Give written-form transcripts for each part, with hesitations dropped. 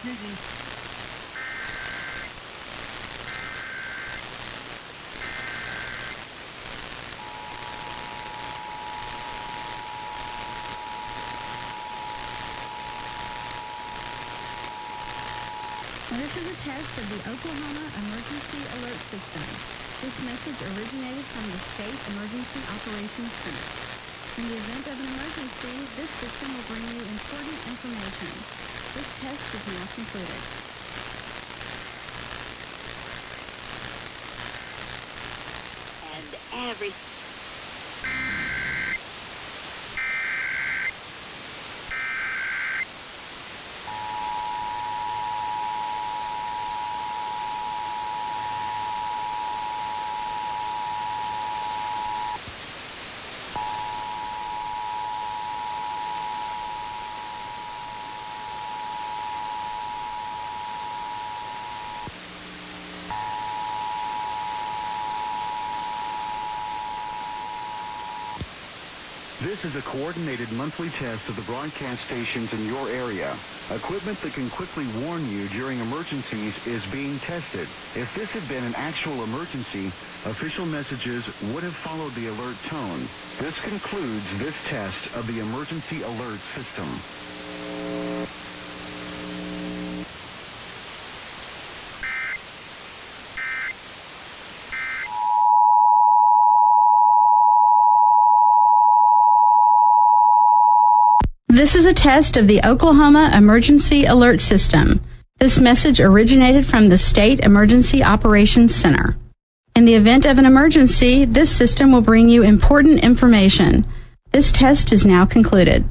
Busy. This is a test of the Oklahoma Emergency Alert System. This message originated from the State Emergency Operations Center. In the event of an emergency, this system will bring you important information. This test is now concluded. And every... This is a coordinated monthly test of the broadcast stations in your area. Equipment that can quickly warn you during emergencies is being tested. If this had been an actual emergency, official messages would have followed the alert tone. This concludes this test of the Emergency Alert System. This is a test of the Oklahoma Emergency Alert System. This message originated from the State Emergency Operations Center. In the event of an emergency, this system will bring you important information. This test is now concluded.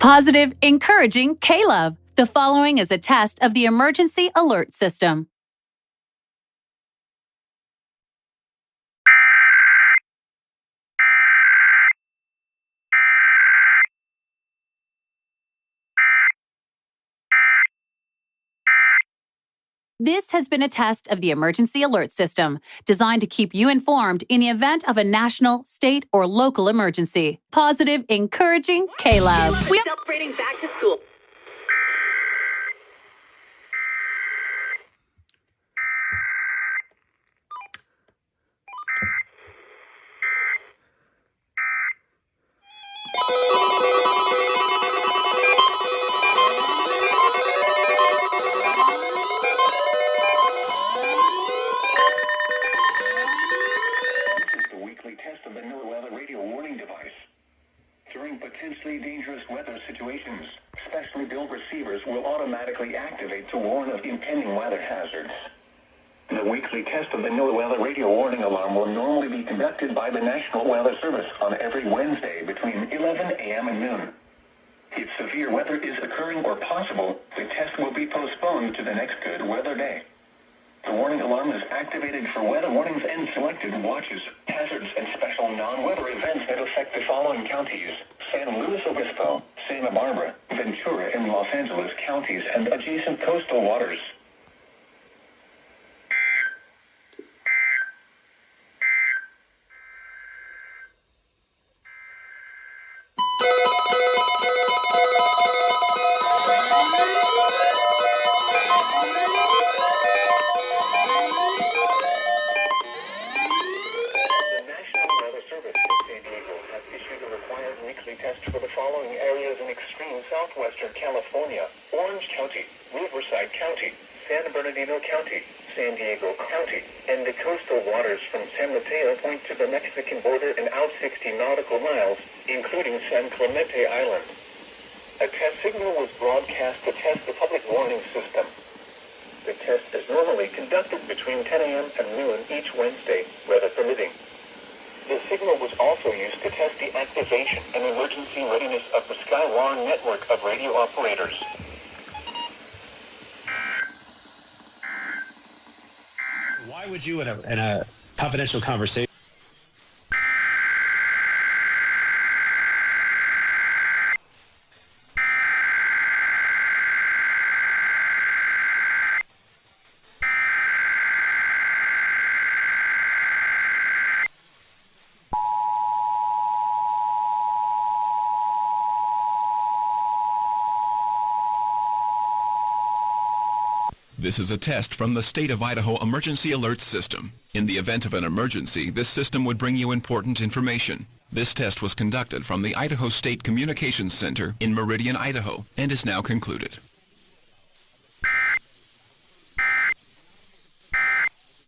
Positive, encouraging K-Love. The following is a test of the Emergency Alert System. This has been a test of the Emergency Alert System, designed to keep you informed in the event of a national, state, or local emergency. Positive, encouraging K-Love. We're celebrating back to school. Test of the NOAA radio warning device. During potentially dangerous weather situations, specially built receivers will automatically activate to warn of impending weather hazards. The weekly test of the NOAA radio warning alarm will normally be conducted by the National Weather Service on every Wednesday between 11 a.m. and noon. If severe weather is occurring or possible, the test will be postponed to the next good weather day. The warning alarm is activated for weather warnings and selected watches, hazards, and special non-weather events that affect the following counties: San Luis Obispo, Santa Barbara, Ventura, and Los Angeles counties and adjacent coastal waters. Test for the following areas in extreme southwestern California: Orange County, Riverside County, San Bernardino County, San Diego County, and the coastal waters from San Mateo Point to the Mexican border and out 60 nautical miles, including San Clemente Island. A test signal was broadcast to test the public warning system. The test is normally conducted between 10 a.m. and noon each Wednesday, weather permitting. The signal was also used to test the activation and emergency readiness of the Skywar network of radio operators. Why would you, in a confidential conversation, This is a test from the State of Idaho Emergency Alert System. In the event of an emergency, this system would bring you important information. This test was conducted from the Idaho State Communications Center in Meridian, Idaho, and is now concluded.